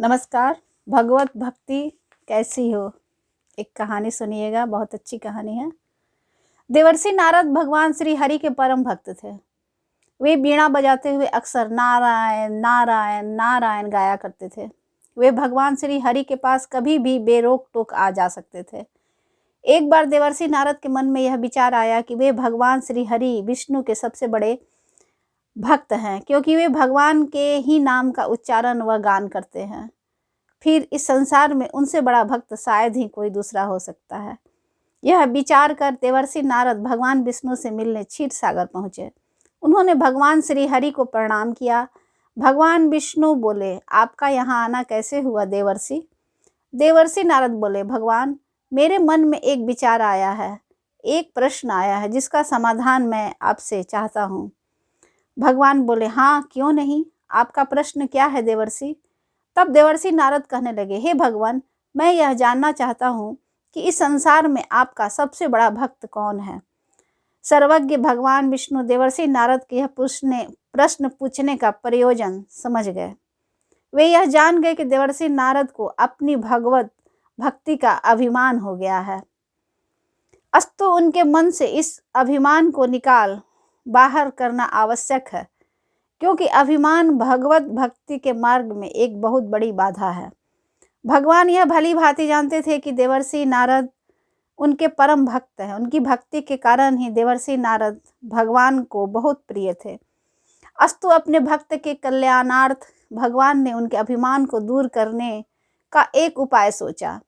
नमस्कार। भगवत भक्ति कैसी हो? एक कहानी सुनिएगा, बहुत अच्छी कहानी है। देवर्षि नारद भगवान श्री हरि के परम भक्त थे। वे बीणा बजाते हुए अक्सर नारायण नारायण नारायण गाया करते थे। वे भगवान श्री हरि के पास कभी भी बेरोक टोक आ जा सकते थे। एक बार देवर्षि नारद के मन में यह विचार आया कि वे भगवान श्री हरि विष्णु के सबसे बड़े भक्त हैं, क्योंकि वे भगवान के ही नाम का उच्चारण व गान करते हैं। फिर इस संसार में उनसे बड़ा भक्त शायद ही कोई दूसरा हो सकता है। यह विचार कर देवर्षि नारद भगवान विष्णु से मिलने क्षीर सागर पहुँचे। उन्होंने भगवान श्री हरि को प्रणाम किया। भगवान विष्णु बोले, आपका यहाँ आना कैसे हुआ देवर्षि? देवर्षि नारद बोले, भगवान, मेरे मन में एक विचार आया है, एक प्रश्न आया है जिसका समाधान मैं आपसे चाहता हूँ। भगवान बोले, हाँ क्यों नहीं, आपका प्रश्न क्या है देवर्षि? तब देवर्षि नारद कहने लगे, हे भगवान, मैं यह जानना चाहता हूँ कि इस संसार में आपका सबसे बड़ा भक्त कौन है? सर्वज्ञ भगवान विष्णु देवर्षि नारद के यह प्रश्न पूछने का प्रयोजन समझ गए। वे यह जान गए कि देवर्षि नारद को अपनी भगवत भक्ति का अभिमान हो गया है। अस्तु उनके मन से इस अभिमान को निकाल बाहर करना आवश्यक है, क्योंकि अभिमान भगवत भक्ति के मार्ग में एक बहुत बड़ी बाधा है। भगवान यह भली भांति जानते थे कि देवर्षि नारद उनके परम भक्त हैं। उनकी भक्ति के कारण ही देवर्षि नारद भगवान को बहुत प्रिय थे। अस्तु अपने भक्त के कल्याणार्थ भगवान ने उनके अभिमान को दूर करने का एक उपाय सोचा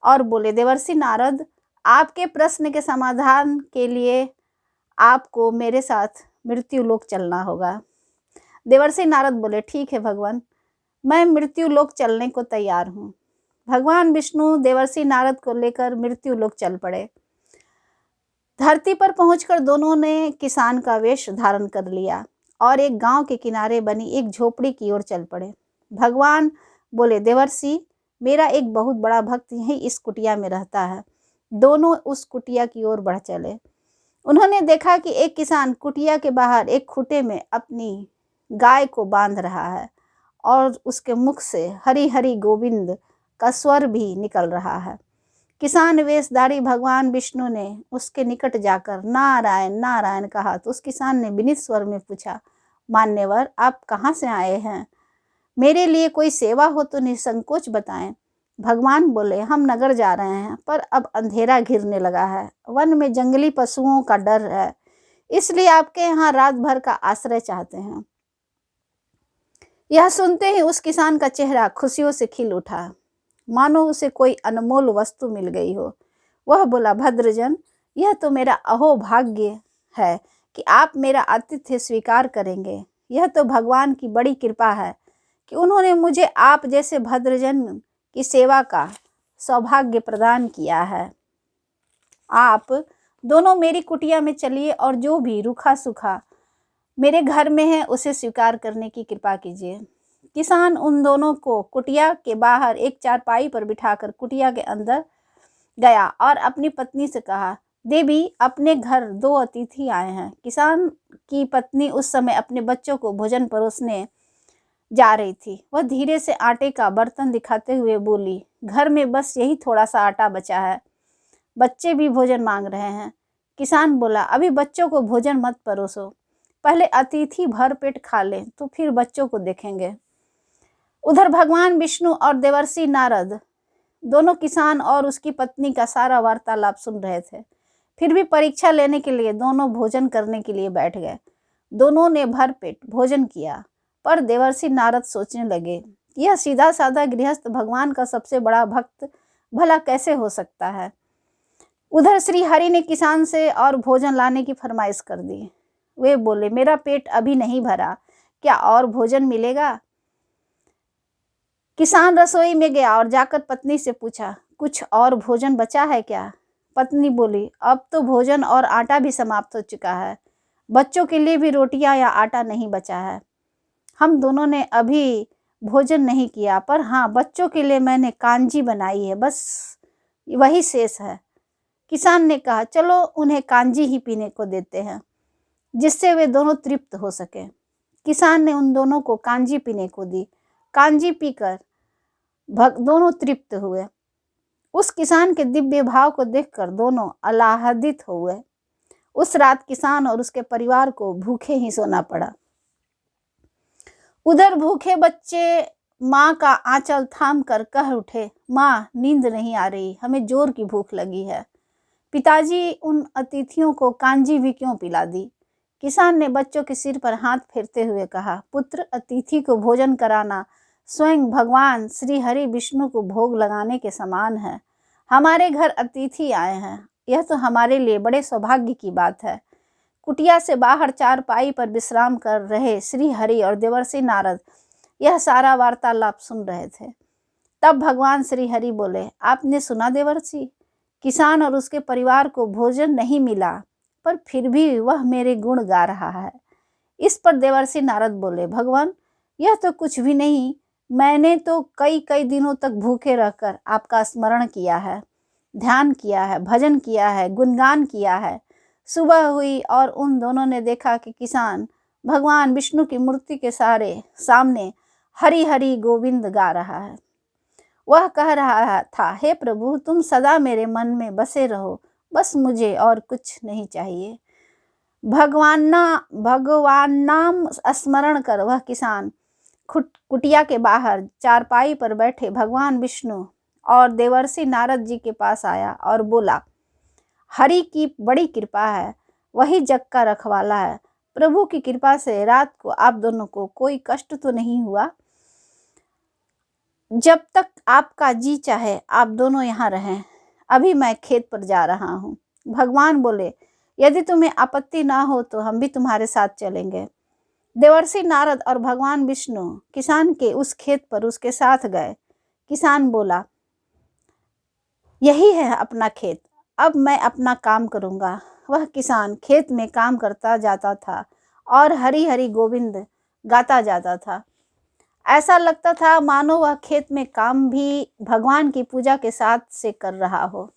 और बोले, देवर्षि नारद, आपके प्रश्न के समाधान के लिए आपको मेरे साथ मृत्यु लोक चलना होगा। देवर्षि नारद बोले, ठीक है भगवान, मैं मृत्यु लोक चलने को तैयार हूँ। भगवान विष्णु देवर्षि नारद को लेकर मृत्यु लोक चल पड़े। धरती पर पहुंचकर दोनों ने किसान का वेश धारण कर लिया और एक गांव के किनारे बनी एक झोपड़ी की ओर चल पड़े। भगवान बोले, देवर्षि, मेरा एक बहुत बड़ा भक्त यहीं इस कुटिया में रहता है। दोनों उस कुटिया की ओर बढ़ चले। उन्होंने देखा कि एक किसान कुटिया के बाहर एक खूंटे में अपनी गाय को बांध रहा है और उसके मुख से हरि हरि गोविंद का स्वर भी निकल रहा है। किसान वेशधारी भगवान विष्णु ने उसके निकट जाकर नारायण नारायण कहा तो उस किसान ने विनीत स्वर में पूछा, मान्यवर, आप कहाँ से आए हैं? मेरे लिए कोई सेवा हो तो निसंकोच बताएं। भगवान बोले, हम नगर जा रहे हैं, पर अब अंधेरा घिरने लगा है। वन में जंगली पशुओं का डर है, इसलिए आपके यहाँ रात भर का आश्रय चाहते हैं। यह सुनते ही उस किसान का चेहरा खुशियों से खिल उठा, मानो उसे कोई अनमोल वस्तु मिल गई हो। वह बोला, भद्रजन, यह तो मेरा अहोभाग्य है कि आप मेरा आतिथ्य स्वीकार करेंगे। यह तो भगवान की बड़ी कृपा है कि उन्होंने मुझे आप जैसे भद्रजन की सेवा का सौभाग्य प्रदान किया है। आप दोनों मेरी कुटिया में चलिए और जो भी रूखा सूखा मेरे घर में है उसे स्वीकार करने की कृपा कीजिए। किसान उन दोनों को कुटिया के बाहर एक चारपाई पर बिठाकर कुटिया के अंदर गया और अपनी पत्नी से कहा, देवी, अपने घर 2 अतिथि आए हैं। किसान की पत्नी उस समय अपने बच्चों को भोजन परोसने जा रही थी। वह धीरे से आटे का बर्तन दिखाते हुए बोली, घर में बस यही थोड़ा सा आटा बचा है, बच्चे भी भोजन मांग रहे हैं। किसान बोला, अभी बच्चों को भोजन मत परोसो, पहले अतिथि भर पेट खा लें तो फिर बच्चों को देखेंगे। उधर भगवान विष्णु और देवर्षि नारद दोनों किसान और उसकी पत्नी का सारा वार्तालाप सुन रहे थे। फिर भी परीक्षा लेने के लिए दोनों भोजन करने के लिए बैठ गए। दोनों ने भर पेट भोजन किया, पर देवर्षि नारद सोचने लगे, यह सीधा साधा गृहस्थ भगवान का सबसे बड़ा भक्त भला कैसे हो सकता है। उधर श्री हरि ने किसान से और भोजन लाने की फरमाइश कर दी। वे बोले, मेरा पेट अभी नहीं भरा, क्या और भोजन मिलेगा? किसान रसोई में गया और जाकर पत्नी से पूछा, कुछ और भोजन बचा है क्या? पत्नी बोली, अब तो भोजन और आटा भी समाप्त हो चुका है, बच्चों के लिए भी रोटियां या आटा नहीं बचा है। हम दोनों ने अभी भोजन नहीं किया, पर हाँ, बच्चों के लिए मैंने कांजी बनाई है, बस वही शेष है। किसान ने कहा, चलो उन्हें कांजी ही पीने को देते हैं, जिससे वे दोनों तृप्त हो सके। किसान ने उन दोनों को कांजी पीने को दी। कांजी पीकर दोनों तृप्त हुए। उस किसान के दिव्य भाव को देखकर दोनों आह्लादित हुए। उस रात किसान और उसके परिवार को भूखे ही सोना पड़ा। उधर भूखे बच्चे माँ का आंचल थाम कर कह उठे, माँ नींद नहीं आ रही, हमें जोर की भूख लगी है। पिताजी उन अतिथियों को कांजी भी क्यों पिला दी। किसान ने बच्चों के सिर पर हाथ फेरते हुए कहा, पुत्र, अतिथि को भोजन कराना स्वयं भगवान श्री हरि विष्णु को भोग लगाने के समान है। हमारे घर अतिथि आए हैं, यह तो हमारे लिए बड़े सौभाग्य की बात है। कुटिया से बाहर चारपाई पर विश्राम कर रहे श्री हरि और देवर्षि नारद यह सारा वार्तालाप सुन रहे थे। तब भगवान श्री हरि बोले, आपने सुना देवर्षि, किसान और उसके परिवार को भोजन नहीं मिला, पर फिर भी वह मेरे गुण गा रहा है। इस पर देवर्षि नारद बोले, भगवान यह तो कुछ भी नहीं, मैंने तो कई कई दिनों तक भूखे रहकर आपका स्मरण किया है, ध्यान किया है, भजन किया है, गुणगान किया है। सुबह हुई और उन दोनों ने देखा कि किसान भगवान विष्णु की मूर्ति के सामने हरि हरि गोविंद गा रहा है। वह कह रहा था, हे प्रभु, तुम सदा मेरे मन में बसे रहो, बस मुझे और कुछ नहीं चाहिए। भगवान नाम स्मरण कर वह किसान कुटिया के बाहर चारपाई पर बैठे भगवान विष्णु और देवर्षि नारद जी के पास आया और बोला, हरि की बड़ी कृपा है, वही जग का रखवाला है। प्रभु की कृपा से रात को आप दोनों को कोई कष्ट तो नहीं हुआ। जब तक आपका जी चाहे आप दोनों यहाँ रहें, अभी मैं खेत पर जा रहा हूँ। भगवान बोले, यदि तुम्हें आपत्ति ना हो तो हम भी तुम्हारे साथ चलेंगे। देवर्षि नारद और भगवान विष्णु किसान के उस खेत पर उसके साथ गए। किसान बोला, यही है अपना खेत, अब मैं अपना काम करूँगा। वह किसान खेत में काम करता जाता था और हरि हरि गोविंद गाता जाता था। ऐसा लगता था मानो वह खेत में काम भी भगवान की पूजा के साथ से कर रहा हो।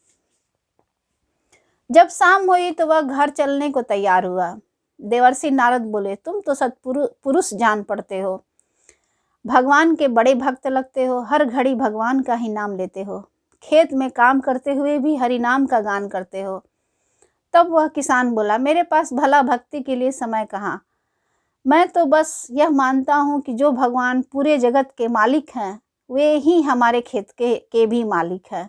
जब शाम हुई तो वह घर चलने को तैयार हुआ। देवर्षि नारद बोले, तुम तो सत्पुरुष जान पड़ते हो, भगवान के बड़े भक्त लगते हो, हर घड़ी भगवान का ही नाम लेते हो, खेत में काम करते हुए भी हरि नाम का गान करते हो। तब वह किसान बोला, मेरे पास भला भक्ति के लिए समय कहाँ, मैं तो बस यह मानता हूँ कि जो भगवान पूरे जगत के मालिक हैं वे ही हमारे खेत के भी मालिक हैं।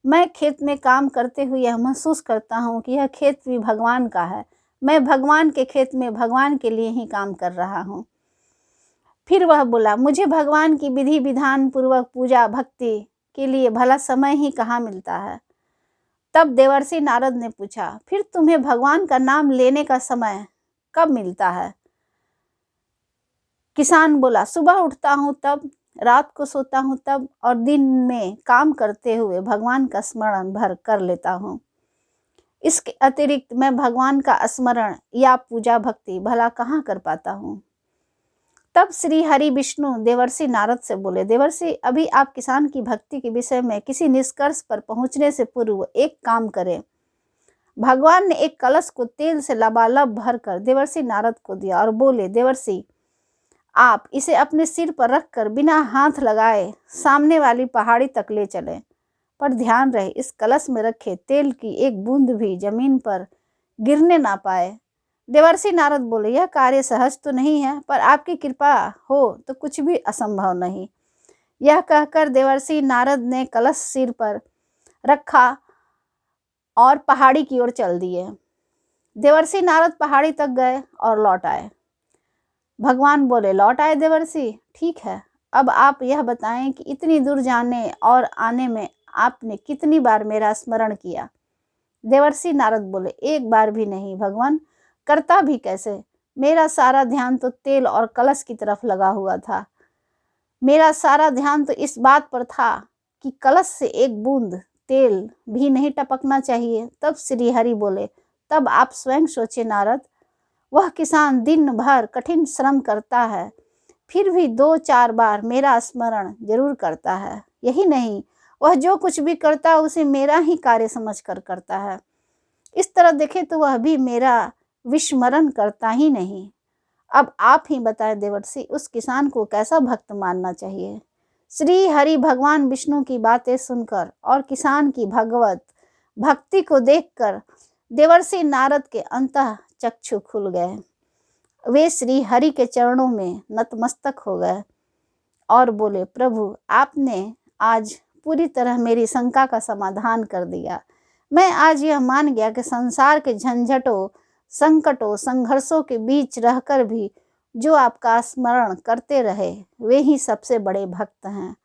मैं खेत में काम करते हुए यह महसूस करता हूँ कि यह खेत भी भगवान का है, मैं भगवान के खेत में भगवान के लिए ही काम कर रहा हूँ। फिर वह बोला, मुझे भगवान की विधि विधान पूर्वक पूजा भक्ति के लिए भला समय ही कहाँ मिलता है। तब देवर्षि नारद ने पूछा, फिर तुम्हें भगवान का नाम लेने का समय कब मिलता है। किसान बोला, सुबह उठता हूँ तब, रात को सोता हूँ तब, और दिन में काम करते हुए भगवान का स्मरण भर कर लेता हूँ। इसके अतिरिक्त मैं भगवान का स्मरण या पूजा भक्ति भला कहाँ कर पाता हूँ। तब श्री हरि विष्णु देवर्षि नारद से बोले, देवर्षि, अभी आप किसान की भक्ति के विषय में किसी निष्कर्ष पर पहुँचने से पूर्व एक काम करें। भगवान ने एक कलश को तेल से लबालब भर कर देवर्षि नारद को दिया और बोले, देवर्षि, आप इसे अपने सिर पर रखकर बिना हाथ लगाए सामने वाली पहाड़ी तक ले चलें, पर ध्यान रहे इस कलश में रखे तेल की एक बूंद भी जमीन पर गिरने ना पाए। देवर्षि नारद बोले, यह कार्य सहज तो नहीं है, पर आपकी कृपा हो तो कुछ भी असंभव नहीं। यह कहकर देवर्षि नारद ने कलश सिर पर रखा और पहाड़ी की ओर चल दिए। देवर्षि नारद पहाड़ी तक गए और लौट आए। भगवान बोले, लौट आए देवर्षि, ठीक है, अब आप यह बताएं कि इतनी दूर जाने और आने में आपने कितनी बार मेरा स्मरण किया। देवर्षि नारद बोले, एक बार भी नहीं भगवान, करता भी कैसे, मेरा सारा ध्यान तो तेल और कलश की तरफ लगा हुआ था। मेरा सारा ध्यान तो इस बात पर था कि कलश से एक बूंद तेल भी नहीं टपकना चाहिए। तब श्री हरि बोले, तब आप स्वयं सोचे नारद, वह किसान दिन भर कठिन श्रम करता है, फिर भी 2-4 बार मेरा स्मरण जरूर करता है। यही नहीं, वह जो कुछ भी करता है उसे मेरा ही कार्य समझकर करता है। इस तरह देखे तो वह भी मेरा विस्मरण करता ही नहीं। अब आप ही बताएं देवर्षि, उस किसान को कैसा भक्त मानना चाहिए। श्री हरि भगवान विष्णु की बातें सुनकर और किसान की भगवत भक्ति को देखकर देवर्षि नारद के अंतः चक्षु खुल गए। वे श्री हरि के चरणों में नतमस्तक हो गए और बोले, प्रभु आपने आज पूरी तरह मेरी शंका का समाधान कर दिया। मैं आज यह मान गया कि संसार के झंझटों, संकटों, संघर्षों के बीच रहकर भी जो आपका स्मरण करते रहे वे ही सबसे बड़े भक्त हैं।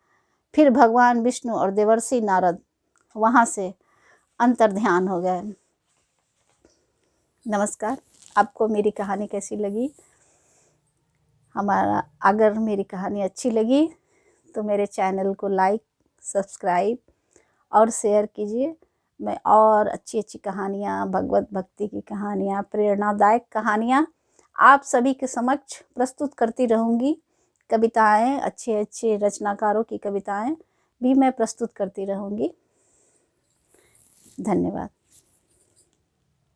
फिर भगवान विष्णु और देवर्षि नारद वहाँ से अंतर्ध्यान हो गए। नमस्कार, आपको मेरी कहानी कैसी लगी? अगर मेरी कहानी अच्छी लगी तो मेरे चैनल को लाइक, सब्सक्राइब और शेयर कीजिए। मैं और अच्छी अच्छी कहानियाँ, भगवत भक्ति की कहानियाँ, प्रेरणादायक कहानियाँ आप सभी के समक्ष प्रस्तुत करती रहूँगी। कविताएं, अच्छे अच्छे रचनाकारों की कविताएं भी मैं प्रस्तुत करती रहूँगी। धन्यवाद।